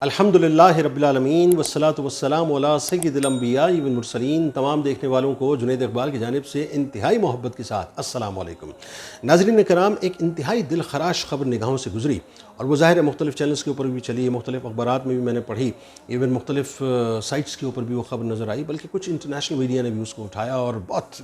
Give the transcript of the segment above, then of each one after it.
الحمدللہ رب العالمین والصلاة والسلام علی سید الانبیاء والمرسلین۔ تمام دیکھنے والوں کو جنید اقبال کی جانب سے انتہائی محبت کے ساتھ السلام علیکم۔ ناظرین کرام، ایک انتہائی دل خراش خبر نگاہوں سے گزری اور وہ ظاہر ہے مختلف چینلز کے اوپر بھی چلی ہے، مختلف اخبارات میں بھی میں نے پڑھی، ایون مختلف سائٹس کے اوپر بھی وہ خبر نظر آئی، بلکہ کچھ انٹرنیشنل میڈیا نے بھی اس کو اٹھایا اور بہت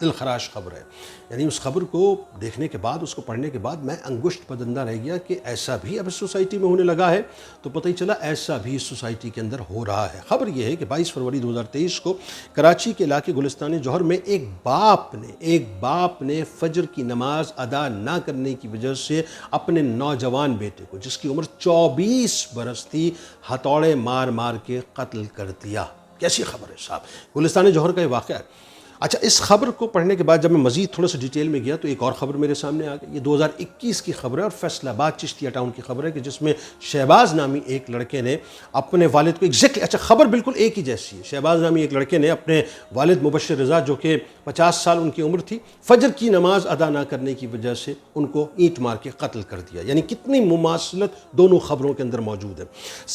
دل خراش خبر ہے۔ یعنی اس خبر کو دیکھنے کے بعد، اس کو پڑھنے کے بعد میں انگشت بدندہ رہ گیا کہ ایسا بھی اب اس سوسائٹی میں ہونے لگا ہے، تو پتہ ہی چلا ایسا بھی اس سوسائٹی کے اندر ہو رہا ہے۔ خبر یہ ہے کہ 22 فروری 2023 کو کراچی کے علاقے گلستان جوہر میں ایک باپ نے فجر کی نماز ادا نہ کرنے کی وجہ سے اپنے نوجوان بیٹے کو، جس کی عمر 24 برس تھی، ہتھوڑے مار مار کے قتل کر دیا۔ کیسی خبر ہے صاحب؟ گلستان جوہر کا یہ واقعہ ہے۔ اچھا، اس خبر کو پڑھنے کے بعد جب میں مزید تھوڑا سا ڈیٹیل میں گیا تو ایک اور خبر میرے سامنے آ گئی۔ یہ 2021 کی خبر ہے اور فیصل آباد چشتیہ ٹاؤن کی خبر ہے کہ جس میں شہباز نامی ایک لڑکے نے اپنے والد کو اچھا خبر بالکل ایک ہی جیسی ہے۔ شہباز نامی ایک لڑکے نے اپنے والد مبشر رضا، جو کہ 50 سال ان کی عمر تھی، فجر کی نماز ادا نہ کرنے کی وجہ سے ان کو اینٹ مار کے قتل کر دیا۔ یعنی کتنی مماثلت دونوں خبروں کے اندر موجود ہے۔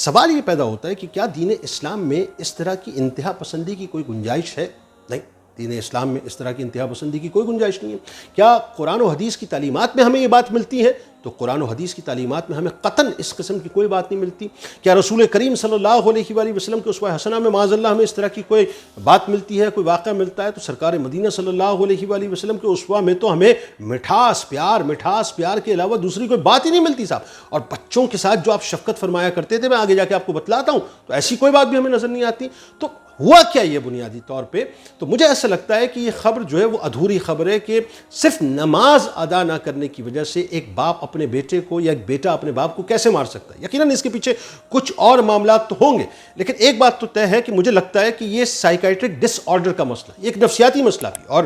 سوال یہ پیدا ہوتا ہے کہ کیا دین اسلام میں اس طرح کی انتہا پسندی کی کوئی گنجائش ہے؟ نہیں، دین اسلام میں اس طرح کی انتہا پسندی کی کوئی گنجائش نہیں ہے۔ کیا قرآن و حدیث کی تعلیمات میں ہمیں یہ بات ملتی ہے؟ تو قرآن و حدیث کی تعلیمات میں ہمیں قطعاً اس قسم کی کوئی بات نہیں ملتی۔ کیا رسول کریم صلی اللہ علیہ وآلہ وسلم کے اسوہ حسنہ میں معاذ اللہ ہمیں اس طرح کی کوئی بات ملتی ہے، کوئی واقعہ ملتا ہے؟ تو سرکار مدینہ صلی اللہ علیہ وآلہ وسلم کے اسوہ میں تو ہمیں مٹھاس پیار کے علاوہ دوسری کوئی بات ہی نہیں ملتی صاحب۔ اور بچوں کے ساتھ جو آپ شفقت فرمایا کرتے تھے، میں آگے جا کے آپ کو بتلاتا ہوں، تو ایسی کوئی بات بھی ہمیں نظر نہیں آتی۔ تو ہوا کیا یہ بنیادی طور پہ؟ تو مجھے ایسا لگتا ہے کہ یہ خبر جو ہے وہ ادھوری خبر ہے کہ صرف نماز ادا نہ کرنے کی وجہ سے ایک باپ اپنے بیٹے کو یا ایک بیٹا اپنے باپ کو کیسے مار سکتا ہے۔ یقیناً اس کے پیچھے کچھ اور معاملات تو ہوں گے، لیکن ایک بات تو طے ہے کہ مجھے لگتا ہے کہ یہ سائیکائٹرک ڈس آرڈر کا مسئلہ، ایک نفسیاتی مسئلہ بھی، اور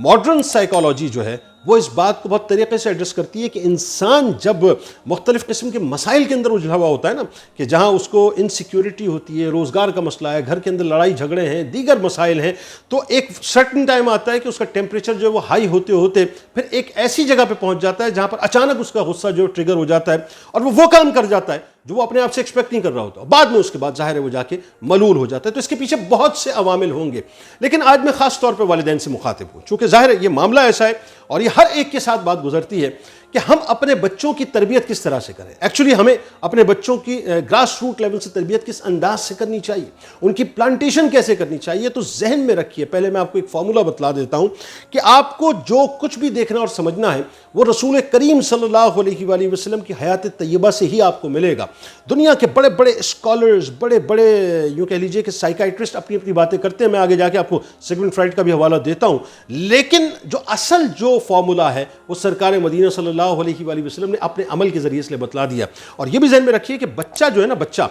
ماڈرن سائیکالوجی جو ہے وہ اس بات کو بہت طریقے سے ایڈریس کرتی ہے کہ انسان جب مختلف قسم کے مسائل کے اندر الجھا ہوا ہوتا ہے نا، کہ جہاں اس کو انسیکیورٹی ہوتی ہے، روزگار کا مسئلہ ہے، گھر کے اندر لڑائی جھگڑے ہیں، دیگر مسائل ہیں، تو ایک سرٹن ٹائم آتا ہے کہ اس کا ٹیمپریچر جو ہے وہ ہائی ہوتے ہوتے پھر ایک ایسی جگہ پہ پہنچ جاتا ہے جہاں پر اچانک اس کا غصہ جو ٹریگر ہو جاتا ہے اور وہ کام کر جاتا ہے جو وہ اپنے آپ سے ایکسپیکٹ نہیں کر رہا ہوتا، بعد میں اس کے بعد ظاہر ہے وہ جا کے ملول ہو جاتا ہے۔ تو اس کے پیچھے بہت سے عوامل ہوں گے، لیکن آج میں خاص طور پہ والدین سے مخاطب ہوں، چونکہ ظاہر ہے یہ معاملہ ایسا ہے اور یہ ہر ایک کے ساتھ بات گزرتی ہے کہ ہم اپنے بچوں کی تربیت کس طرح سے کریں۔ ایکچولی ہمیں اپنے بچوں کی گراس روٹ لیول سے تربیت کس انداز سے کرنی چاہیے، ان کی پلانٹیشن کیسے کرنی چاہیے۔ تو ذہن میں رکھیے، پہلے میں آپ کو ایک فارمولہ بتلا دیتا ہوں کہ آپ کو جو کچھ بھی دیکھنا اور سمجھنا ہے وہ رسول کریم صلی اللہ علیہ وآلہ وسلم کی حیات طیبہ سے ہی آپ کو ملے گا۔ دنیا کے بڑے بڑے اسکالرز، بڑے بڑے یوں کہہ لیجئے کہ سائیکائٹرسٹ اپنی اپنی باتیں کرتے ہیں، میں آگے جا کے آپ کو سیگمنٹ فرائڈ کا بھی حوالہ دیتا ہوں، لیکن جو اصل جو فارمولہ ہے وہ سرکار مدینہ صلی اللہ علیہ وآلہ وسلم نے اپنے عمل کے ذریعے سے بتلا دیا۔ اور یہ بھی ذہن میں رکھیے کہ بچہ جو ہے نا، بچہ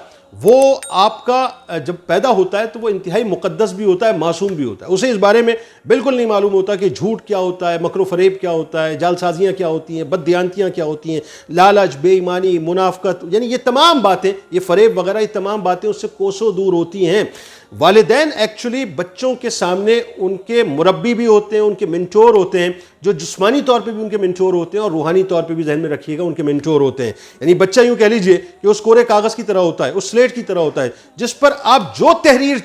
وہ آپ کا جب پیدا ہوتا ہے تو وہ انتہائی مقدس بھی ہوتا ہے، معصوم بھی ہوتا ہے۔ اسے اس بارے میں بالکل نہیں معلوم ہوتا کہ جھوٹ کیا ہوتا ہے، مکر و فریب کیا ہوتا ہے، جال سازیاں کیا ہوتی ہیں، بد دیانتیاں کیا ہوتی ہیں، لالچ، بے ایمانی، منافقت، یعنی یہ تمام باتیں، یہ فریب وغیرہ، یہ تمام باتیں اس سے کوسوں دور ہوتی ہیں۔ والدین ایکچولی بچوں کے سامنے ان کے مربی بھی ہوتے ہیں، ان کے منٹور ہوتے ہیں، جو جسمانی طور پہ بھی ان کے منٹور ہوتے ہیں اور روحانی طور پہ بھی ذہن میں رکھیے گا ان کے منٹور ہوتے ہیں۔ یعنی بچہ یوں کہہ لیجئے کہ اس کورے کاغذ کی طرح ہوتا ہے، اس سلیٹ کی طرح ہوتا ہے، جس پر آپ جو تحریر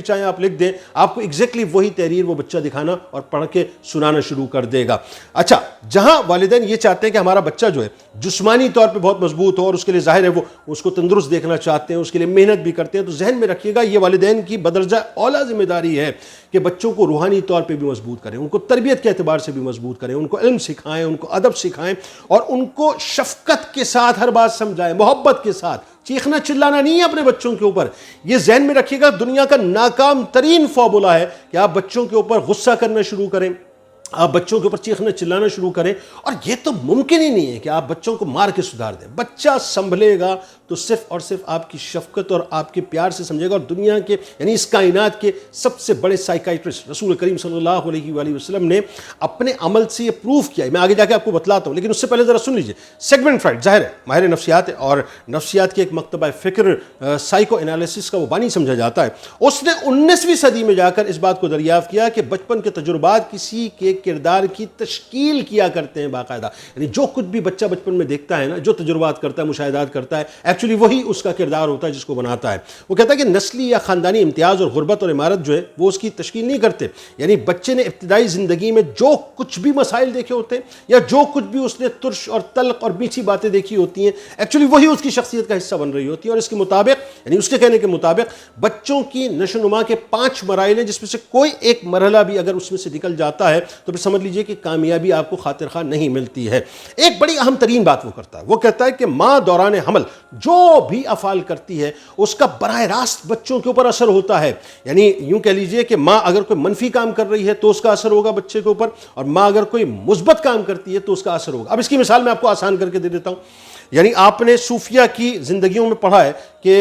چاہیں آپ لکھ دیں، آپ کو ایگزیکٹلی وہی تحریر وہ بچہ دکھانا اور پڑھ کے سنانا شروع کر دے گا۔ اچھا، جہاں والدین یہ چاہتے ہیں کہ ہمارا بچہ جو ہے جسمانی طور پہ بہت مضبوط ہو اور اس کے لیے ظاہر ہے وہ اس کو تندرست دیکھنا چاہتے ہیں، اس کے لیے محنت بھی کرتے ہیں، تو ذہن میں رکھیے گا یہ والدین کی بدرجہ اولا ذمہ داری ہے کہ بچوں کو روحانی طور پہ بھی مضبوط کریں، ان کو تربیت کے اعتبار سے بھی مضبوط کریں، ان کو علم سکھائیں، ان کو ادب سکھائیں اور ان کو شفقت کے ساتھ ہر بات سمجھائیں، محبت کے ساتھ۔ چیخنا چلانا نہیں ہے اپنے بچوں کے اوپر۔ یہ ذہن میں رکھیے گا دنیا کا ناکام ترین فارمولہ ہے کہ آپ بچوں کے اوپر غصہ کرنا شروع کریں، آپ بچوں کے اوپر چیخنا چلانا شروع کریں، اور یہ تو ممکن ہی نہیں ہے کہ آپ بچوں کو مار کے سدھار دیں۔ بچہ سنبھلے گا تو صرف اور صرف آپ کی شفقت اور آپ کے پیار سے سمجھے گا۔ اور دنیا کے یعنی اس کائنات کے سب سے بڑے سائیکائٹرسٹ رسول کریم صلی اللہ علیہ وآلہ وسلم نے اپنے عمل سے یہ پروف کیا ہے۔ میں آگے جا کے آپ کو بتلاتا ہوں، لیکن اس سے پہلے ذرا سن لیجئے۔ سیگمنٹ فرائڈ ظاہر ہے ماہر نفسیات ہے اور نفسیات کے ایک مکتبہ فکر سائیکو انالیسس کا وہ بانی سمجھا جاتا ہے۔ اس نے 19ویں صدی میں جا کر اس بات کو دریافت کیا کہ بچپن کے تجربات کسی کے کردار کی تشکیل کیا کرتے ہیں باقاعدہ. یعنی جو کچھ بھی بچہ بچپن میں دیکھتا ہے نا، جو تجربات کرتا ہے، مشاہدات کرتا ہے، ایکچولی وہی اس کا کردار ہوتا ہے جس کو بناتا ہے. وہ کہتا ہے کہ نسلی یا خاندانی امتیاز اور غربت اور عمارت جو ہے وہ اس کی تشکیل نہیں کرتے. یعنی بچے نے ابتدائی زندگی میں جو کچھ بھی مسائل دیکھے ہوتے ہیں یا جو کچھ بھی اس نے ترش اور تلخ اور میٹھی باتیں دیکھی ہوتی ہیں، ایکچولی وہی اس کی شخصیت کا حصہ بن رہی ہوتی ہے. اور اس کے مطابق، یعنی اس کے کہنے کے مطابق، بچوں کی نشو و نما کے 5 مراحل ہیں، جس میں سے کوئی ایک مرحلہ بھی اگر اس میں سے نکل جاتا ہے تو پھر سمجھ لیجئے کہ کامیابی آپ کو خاطر خواہ نہیں ملتی ہے. ایک بڑی اہم ترین بات وہ کرتا ہے، وہ کہتا ہے کہ ماں دوران حمل جو بھی افعال کرتی ہے اس کا براہ راست بچوں کے اوپر اثر ہوتا ہے. یعنی یوں کہہ لیجئے کہ ماں اگر کوئی منفی کام کر رہی ہے تو اس کا اثر ہوگا بچے کے اوپر، اور ماں اگر کوئی مثبت کام کرتی ہے تو اس کا اثر ہوگا. اب اس کی مثال میں آپ کو آسان کر کے دے دیتا ہوں. یعنی آپ نے صوفیہ کی زندگیوں میں پڑھا ہے کہ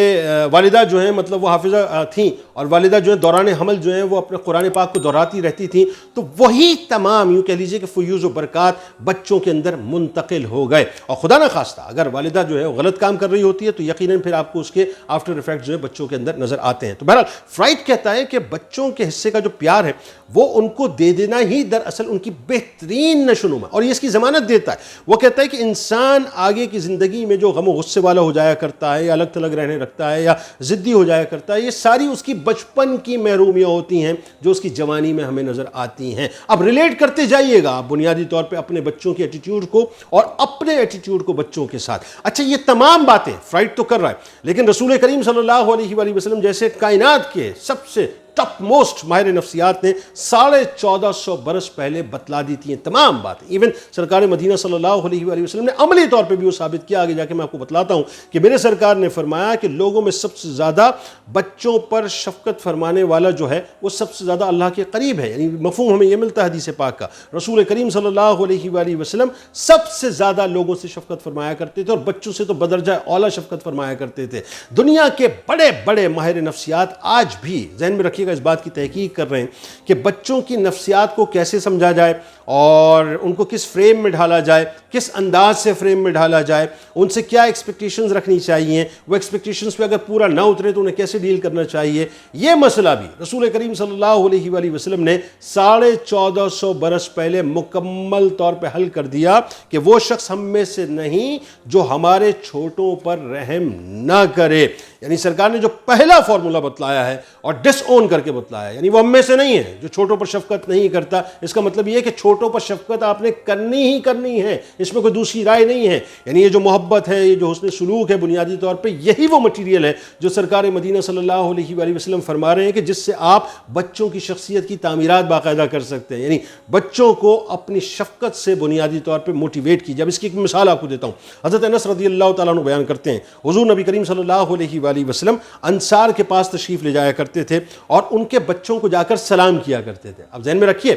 والدہ جو ہیں مطلب وہ حافظہ تھیں، اور والدہ جو ہیں دوران حمل جو ہیں وہ اپنے قرآن پاک کو دہراتی رہتی تھیں، تو وہی تمام یوں کہہ لیجئے کہ فیوز و برکات بچوں کے اندر منتقل ہو گئے. اور خدا نہ خواستہ اگر والدہ جو ہے غلط کام کر رہی ہوتی ہے تو یقیناً پھر آپ کو اس کے آفٹر افیکٹ جو ہے بچوں کے اندر نظر آتے ہیں. تو بہرحال فرائڈ کہتا ہے کہ بچوں کے حصے کا جو پیار ہے وہ ان کو دے دینا ہی دراصل ان کی بہترین نشو و نما، اور یہ اس کی ضمانت دیتا ہے. وہ کہتا ہے کہ انسان آگے کی زندگی میں جو غم و غصے والا ہو جایا کرتا ہے یا الگ تھلگ رہنے رکھتا ہے یا ضدی ہو جایا کرتا ہے، یہ ساری اس کی بچپن کی محرومیاں ہوتی ہیں جو اس کی جوانی میں ہمیں نظر آتی ہیں. اب ریلیٹ کرتے جائیے گا آپ بنیادی طور پہ اپنے بچوں کے ایٹیٹیوڈ کو اور اپنے ایٹیٹیوڈ کو بچوں کے ساتھ. اچھا، یہ تمام باتیں فرائڈ تو کر رہا ہے، لیکن رسول کریم صلی اللہ علیہ وآلہ وسلم جیسے کائنات کے سب سے ٹاپ موسٹ ماہر نفسیات نے 1450 برس پہلے بتلا دی تھی تمام باتیں. ایون سرکار مدینہ صلی اللہ علیہ وآلہ وسلم نے عملی طور پہ بھی وہ ثابت کیا. آگے جا کے میں آپ کو بتلاتا ہوں کہ میرے سرکار نے فرمایا کہ لوگوں میں سب سے زیادہ بچوں پر شفقت فرمانے والا جو ہے وہ سب سے زیادہ اللہ کے قریب ہے. یعنی مفہوم ہمیں یہ ملتا ہے حدیث پاک کا. رسول کریم صلی اللہ علیہ وآلہ وسلم سب سے زیادہ لوگوں سے شفقت فرمایا کرتے تھے، اور بچوں سے تو بدرجہ اعلیٰ شفقت فرمایا کرتے تھے. دنیا کے بڑے بڑے ماہر نفسیات آج بھی ذہن میں رکھیے گا اس بات کی تحقیق کر رہے ہیں کہ بچوں کی نفسیات کو کیسے سمجھا جائے اور ان کو کس فریم میں ڈھالا جائے، کس انداز سے فریم میں ڈھالا جائے، ان سے کیا ایکسپیکٹیشنز رکھنی چاہیے، وہ ایکسپیکٹیشنز پہ اگر پورا نہ اترے تو انہیں کیسے ڈیل کرنا چاہیے. یہ مسئلہ بھی رسول کریم صلی اللہ علیہ وآلہ وسلم نے 1450 برس پہلے مکمل طور پہ حل کر دیا کہ وہ شخص ہم میں سے نہیں جو ہمارے چھوٹوں پر رحم نہ کرے. یعنی سرکار نے جو پہلا فارمولا بتلایا ہے اور ڈس اون کر کے بتلایا ہے، یعنی وہ ہم میں سے نہیں ہے جو چھوٹوں پر شفقت نہیں کرتا. اس کا مطلب یہ ہے کہ چھوٹوں پر شفقت آپ نے کرنی ہی کرنی ہے، اس میں کوئی دوسری رائے نہیں ہے. یعنی یہ جو محبت ہے، یہ جو حسن سلوک ہے، بنیادی طور پہ یہی وہ مٹیریل ہے جو سرکار مدینہ صلی اللہ علیہ وآلہ وسلم فرما رہے ہیں کہ جس سے آپ بچوں کی شخصیت کی تعمیرات باقاعدہ کر سکتے ہیں. یعنی بچوں کو اپنی شفقت سے بنیادی طور پہ موٹیویٹ کیجیے. اب اس کی ایک مثال آپ کو دیتا ہوں. حضرت انس رضی اللہ تعالیٰ عنہ بیان کرتے ہیں حضور نبی کریم صلی اللہ علیہ وآلہ وسلم انصار کے پاس تشریف لے جایا کرتے تھے اور ان کے بچوں کو جا کر سلام کیا کرتے تھے. اب ذہن میں رکھیے،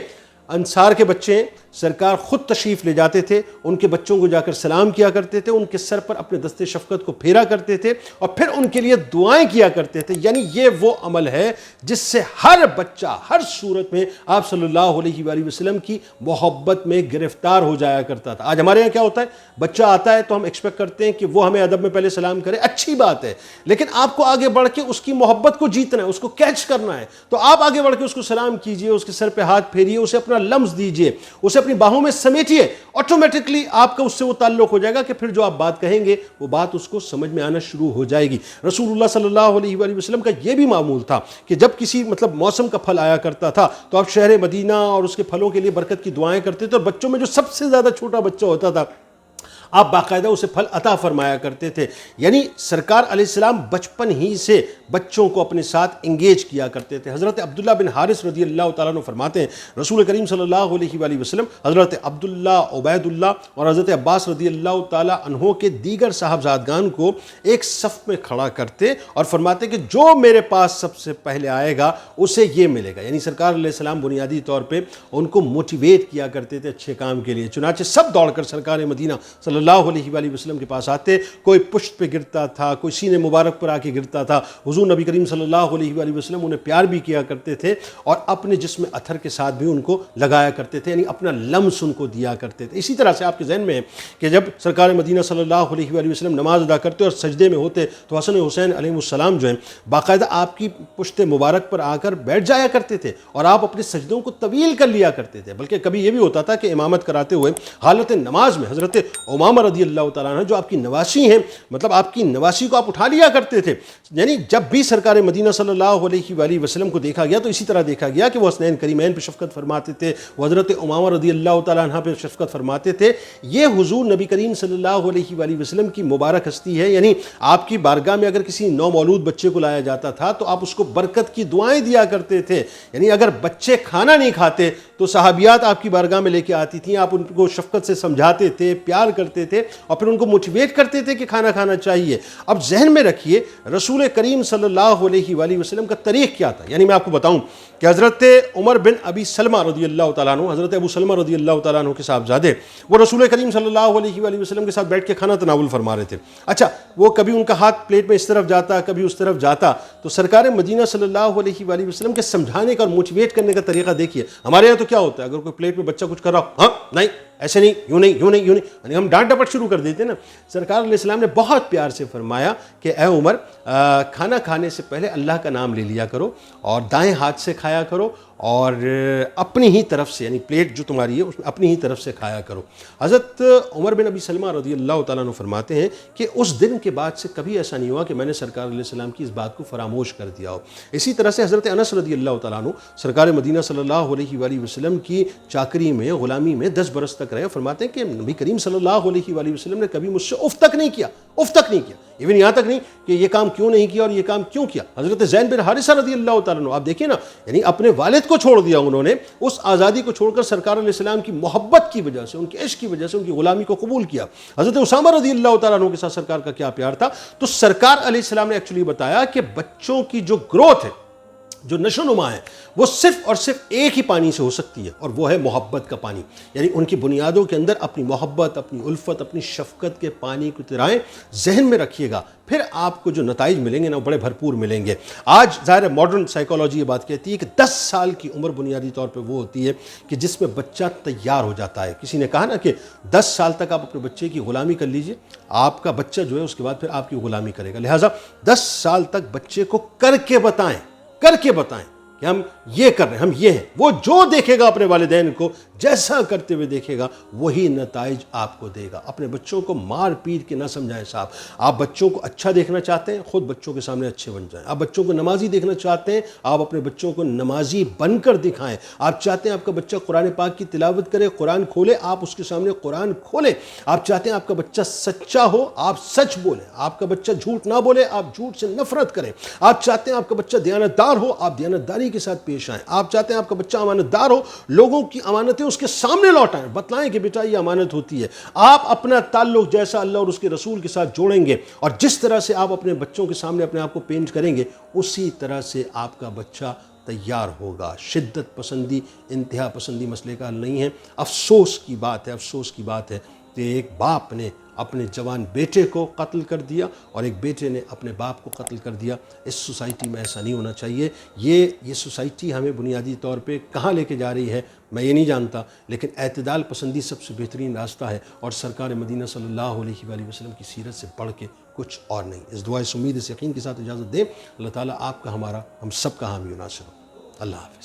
انصار کے بچے سرکار خود تشریف لے جاتے تھے، ان کے بچوں کو جا کر سلام کیا کرتے تھے، ان کے سر پر اپنے دستے شفقت کو پھیرا کرتے تھے اور پھر ان کے لیے دعائیں کیا کرتے تھے. یعنی یہ وہ عمل ہے جس سے ہر بچہ ہر صورت میں آپ صلی اللہ علیہ وآلہ وسلم کی محبت میں گرفتار ہو جایا کرتا تھا. آج ہمارے یہاں کیا ہوتا ہے، بچہ آتا ہے تو ہم ایکسپیکٹ کرتے ہیں کہ وہ ہمیں ادب میں پہلے سلام کرے. اچھی بات ہے، لیکن آپ کو آگے بڑھ کے اس کی محبت کو جیتنا ہے، اس کو کیچ کرنا ہے. تو آپ آگے بڑھ کے اس کو سلام کیجئے، اس کے سر پہ ہاتھ پھیریے، اسے اپنا لمس دیجئے، اسے اپنی باہوں میں سمیٹیے. آٹومیٹکلی آپ کا اس سے وہ تعلق ہو جائے گا کہ پھر جو آپ بات کہیں گے وہ بات اس کو سمجھ میں آنا شروع ہو جائے گی. رسول اللہ صلی اللہ علیہ وآلہ وسلم کا یہ بھی معمول تھا کہ جب کسی موسم کا پھل آیا کرتا تھا تو آپ شہر مدینہ اور اس کے پھلوں کے لیے برکت کی دعائیں کرتے تھے، اور بچوں میں جو سب سے زیادہ چھوٹا بچہ ہوتا تھا آپ باقاعدہ اسے پھل عطا فرمایا کرتے تھے. یعنی سرکار علیہ السلام بچپن ہی سے بچوں کو اپنے ساتھ انگیج کیا کرتے تھے. حضرت عبداللہ بن حارث رضی اللہ تعالیٰ عنہ فرماتے ہیں رسول کریم صلی اللہ علیہ وآلہ وسلم حضرت عبداللہ، عبید اللہ اور حضرت عباس رضی اللہ تعالیٰ عنہ کے دیگر صاحبزادگان کو ایک صف میں کھڑا کرتے اور فرماتے کہ جو میرے پاس سب سے پہلے آئے گا اسے یہ ملے گا. یعنی سرکار علیہ السلام بنیادی طور پہ ان کو موٹیویٹ کیا کرتے تھے اچھے کام کے لیے. چنانچہ سب دوڑ کر سرکار مدینہ صلی اللہ علیہ وآلہ وسلم کے پاس آتے، کوئی پشت پہ گرتا تھا، کوئی سینے مبارک پر آ کے گرتا تھا، حضور نبی کریم صلی اللہ علیہ وآلہ وسلم انہیں پیار بھی کیا کرتے تھے اور اپنے جسم اتھر کے ساتھ بھی ان کو لگایا کرتے تھے، یعنی اپنا لمس ان کو دیا کرتے تھے۔ اسی طرح سے آپ کے ذہن میں ہے کہ جب سرکار مدینہ صلی اللہ علیہ وآلہ وسلم نماز ادا کرتے اور سجدے میں ہوتے تو حسن حسین علیہ السلام جو ہیں باقاعدہ آپ کی پشت مبارک پر آ کر بیٹھ جایا کرتے تھے اور آپ اپنے سجدوں کو طویل کر لیا کرتے تھے۔ بلکہ کبھی یہ بھی ہوتا تھا کہ امامت کراتے ہوئے حالت نماز میں حضرت امامہ رضی اللہ تعالیٰ عنہ جو آپ کی نواسی ہیں، مطلب آپ کی نواسی کو آپ اٹھا لیا کرتے تھے۔ یعنی جب بھی سرکار مدینہ صلی اللہ علیہ وآلہ وسلم کو دیکھا گیا تو اسی طرح دیکھا گیا کہ وہ حسنین کریمین پہ شفقت فرماتے تھے، وہ حضرت امامہ رضی اللہ تعالیٰ عنہ پہ شفقت فرماتے تھے۔ یہ حضور نبی کریم صلی اللہ علیہ وآلہ وسلم کی مبارک ہستی ہے، یعنی آپ کی بارگاہ میں اگر کسی نومولود بچے کو لایا جاتا تھا تو آپ اس کو برکت کی دعائیں دیا کرتے تھے۔ یعنی اگر بچے کھانا نہیں کھاتے تو صحابیات آپ کی بارگاہ میں لے کے آتی تھیں، آپ ان کو شفقت سے سمجھاتے تھے، پیار کرتے تھے اور پھر ان کو موٹیویٹ کرتے تھے کہ کھانا کھانا چاہیے۔ اب ذہن میں رکھیے رسول کریم صلی اللہ علیہ وآلہ وسلم کا طریق کیا تھا۔ یعنی میں آپ کو بتاؤں کہ حضرت عمر بن ابی سلمہ رضی اللہ تعالیٰ عنہ، حضرت ابو سلمہ رضی اللہ تعالیٰ عنہ کے صاحبزادے، وہ رسول کریم صلی اللہ علیہ وآلہ وسلم کے ساتھ بیٹھ کے کھانا تناول فرما رہے تھے۔ اچھا، وہ کبھی ان کا ہاتھ پلیٹ میں اس طرف جاتا، کبھی اس طرف جاتا، تو سرکار مدینہ صلی اللہ علیہ وآلہ وسلم کے سمجھانے کا اور موٹیویٹ کرنے کا طریقہ دیکھیے۔ ہمارے یہاں تو کیا ہوتا ہے، اگر کوئی پلیٹ میں بچہ کچھ کر رہا ہو، ہاں نہیں ایسے نہیں، یوں نہیں، یوں نہیں، یوں نہیں، یعنی ہم ڈانٹ ڈپٹ شروع کر دیتے ہیں نا۔ سرکار علیہ السلام نے بہت پیار سے فرمایا کہ اے عمر، کھانا کھانے سے پہلے اللہ کا نام لے لیا کرو اور دائیں ہاتھ سے کھایا کرو اور اپنی ہی طرف سے، یعنی پلیٹ جو تمہاری ہے اس میں اپنی ہی طرف سے کھایا کرو۔ حضرت عمر بن ابی سلمہ رضی اللہ تعالیٰ عنہ فرماتے ہیں کہ اس دن کے بعد سے کبھی ایسا نہیں ہوا کہ میں نے سرکار علیہ السلام کی اس بات کو فراموش کر دیا ہو۔ اسی طرح سے حضرت انس رضی اللہ تعالیٰ عنہ سرکار مدینہ صلی اللہ علیہ وآلہ وسلم کی چاکری میں، غلامی میں 10 برس تک رہے، فرماتے ہیں کہ نبی کریم صلی اللہ علیہ وآلہ وسلم نے کبھی مجھ سے اف تک نہیں کیا، اف تک نہیں کیا، ایون یہاں تک نہیں کہ یہ کام کیوں نہیں کیا اور یہ کام کیوں کیا۔ حضرت زید بن حارثہ رضی اللہ تعالیٰ عنہ، آپ دیکھیں نا، یعنی اپنے والد کو چھوڑ دیا انہوں نے، اس آزادی کو چھوڑ کر سرکار علیہ السلام کی محبت کی وجہ سے، ان کے عشق کی وجہ سے ان کی غلامی کو قبول کیا۔ حضرت اسامہ رضی اللہ تعالیٰ عنہ کے ساتھ سرکار کا کیا پیار تھا۔ تو سرکار علیہ السلام نے ایکچولی بتایا کہ بچوں کی جو گروتھ ہے، جو نشو و نما ہے، وہ صرف اور صرف ایک ہی پانی سے ہو سکتی ہے اور وہ ہے محبت کا پانی۔ یعنی ان کی بنیادوں کے اندر اپنی محبت، اپنی الفت، اپنی شفقت کے پانی کو ترائیں، ذہن میں رکھیے گا، پھر آپ کو جو نتائج ملیں گے نا وہ بڑے بھرپور ملیں گے۔ آج ظاہر ماڈرن سائیکالوجی یہ بات کہتی ہے کہ 10 سال کی عمر بنیادی طور پہ وہ ہوتی ہے کہ جس میں بچہ تیار ہو جاتا ہے۔ کسی نے کہا نا کہ 10 سال تک آپ اپنے بچے کی غلامی کر لیجئے، آپ کا بچہ جو ہے اس کے بعد پھر آپ کی غلامی کرے گا۔ لہٰذا 10 سال تک بچے کو کر کے بتائیں کہ ہم یہ کر رہے ہیں، ہم یہ ہیں۔ وہ جو دیکھے گا اپنے والدین کو جیسا کرتے ہوئے دیکھے گا وہی نتائج آپ کو دے گا۔ اپنے بچوں کو مار پیٹ کے نہ سمجھائیں صاحب۔ آپ بچوں کو اچھا دیکھنا چاہتے ہیں، خود بچوں کے سامنے اچھے بن جائیں۔ آپ بچوں کو نمازی دیکھنا چاہتے ہیں، آپ اپنے بچوں کو نمازی بن کر دکھائیں۔ آپ چاہتے ہیں آپ کا بچہ قرآن پاک کی تلاوت کرے، قرآن کھولے، آپ اس کے سامنے قرآن کھولیں۔ آپ چاہتے ہیں آپ کا بچہ سچا ہو، آپ سچ بولیں۔ آپ کا بچہ جھوٹ نہ بولے، آپ جھوٹ سے نفرت کریں۔ آپ چاہتے ہیں آپ کا بچہ دیانتدار ہو، آپ دیانتداری کے ساتھ پیش آئیں۔ آپ چاہتے ہیں آپ کا بچہ امانت دار ہو، لوگوں کی امانتیں اس کے سامنے لوٹائیں، بتلائیں کہ بیٹا یہ امانت ہوتی ہے۔ آپ اپنا تعلق جیسا اللہ اور اس کے رسول کے ساتھ جوڑیں گے اور جس طرح سے آپ اپنے بچوں کے سامنے اپنے آپ کو پینٹ کریں گے اسی طرح سے آپ کا بچہ تیار ہوگا۔ شدت پسندی، انتہا پسندی مسئلے کا حل نہیں ہے۔ افسوس کی بات ہے کہ ایک باپ نے اپنے جوان بیٹے کو قتل کر دیا اور ایک بیٹے نے اپنے باپ کو قتل کر دیا۔ اس سوسائٹی میں ایسا نہیں ہونا چاہیے۔ یہ سوسائٹی ہمیں بنیادی طور پہ کہاں لے کے جا رہی ہے میں یہ نہیں جانتا، لیکن اعتدال پسندی سب سے بہترین راستہ ہے اور سرکار مدینہ صلی اللہ علیہ وآلہ وسلم کی سیرت سے بڑھ کے کچھ اور نہیں۔ اس دعا اس امید اس یقین کے ساتھ اجازت دیں، اللہ تعالیٰ آپ کا، ہمارا، ہم سب کا حامی و ناصر ہو۔ اللہ حافظ۔